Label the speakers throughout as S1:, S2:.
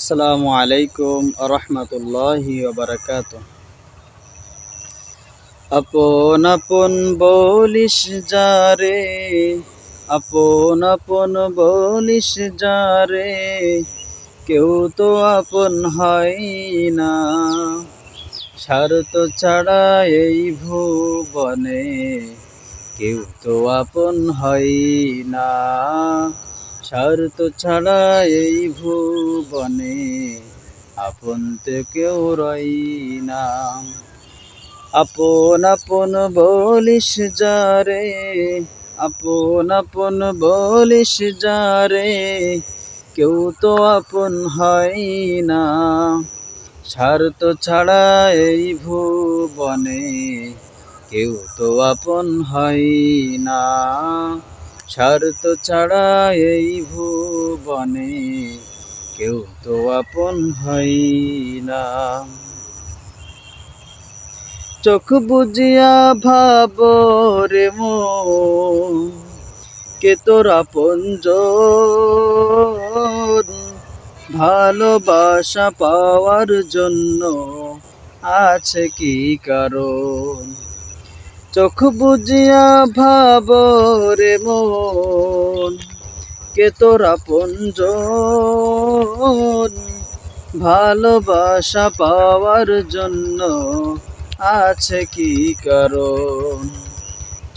S1: আসসালামু আলাইকুম রহমতুল্লাহি বারাকাতুহ। আপন আপন বলিস যারে, আপন আপন বলিস যারে, কেউ তো আপন হয় না। স্বার্থ ছাড়া এই ভুবনে কেউ তো আপন হয় না। স্বার্থ ছাড়া এই ভুবনে আপন তো কেউ রই না। আপন আপন বলিস যারে, আপন আপন বলিস যারে, কেউ তো আপন হয় না। স্বার্থ ছাড়া এই ভুবনে কেউ তো আপন হয় না। স্বার্থ ছাড়া এই ভুবনে কেউ তো আপন হয় না। চোখ বুজিয়া ভাব রে মন, কে তোর আপনজন। ভালোবাসা পাওয়ার জন্য আছে কি কারণ? চোখ বুজিয়া ভাব রে মন, কে তোর আপনজন। ভালোবাসা পাওয়ার জন্য আছে কি কারণ?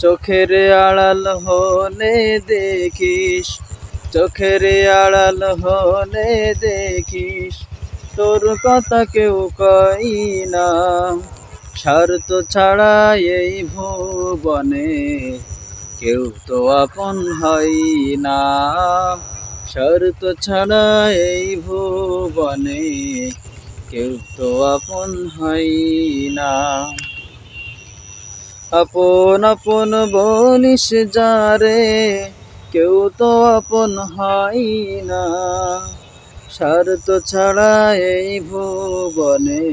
S1: চোখের আড়াল হলে দেখিস, চোখের আড়াল হলে দেখিস, তোর কথা কেউ কই না। স্বার্থ ছাড়া এই ভুবনে কেউ তো আপন হয় না। স্বার্থ ছাড়া এই ভুবনে কেউ তো আপন হয় না। আপন আপন বলিস যারে, কেউ তো আপন হয় না। স্বার্থ ছাড়া এই ভুবনে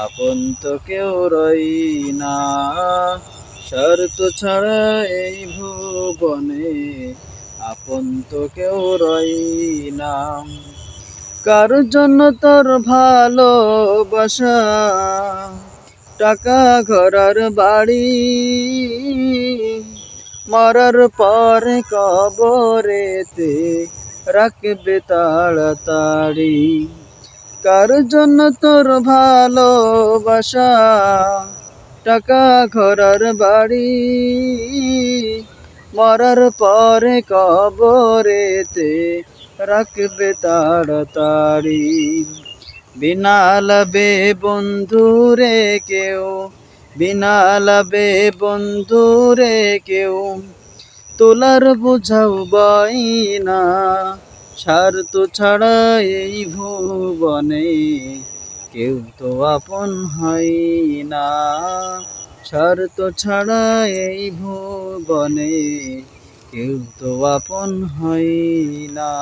S1: আপন তো কেউ রই না। স্বার্থ ছাড়া এই ভুবনে আপন তো কেউ রই না। কার জন্য তোর ভালোবাসা, টাকা ঘরার বাড়ি, মরার পরে কবরেতে রাখবে তাড়াতাড়ি। কার জন্য তোর ভালোবাসা, টাকা ঘরার বাড়ি, মরার পরে কবরেতে রাখবে তাড়াতাড়ি। বিনা লাভে বন্ধুরে কেউ, বিনা লাভে বন্ধুরে কেউ তোলার বোঝাও বই না। স্বার্থ ছাড়া এই ভুবনে কেউ তো আপন হয় না। স্বার্থ ছাড়া এই ভুবনে কেউ তো আপন হয় না।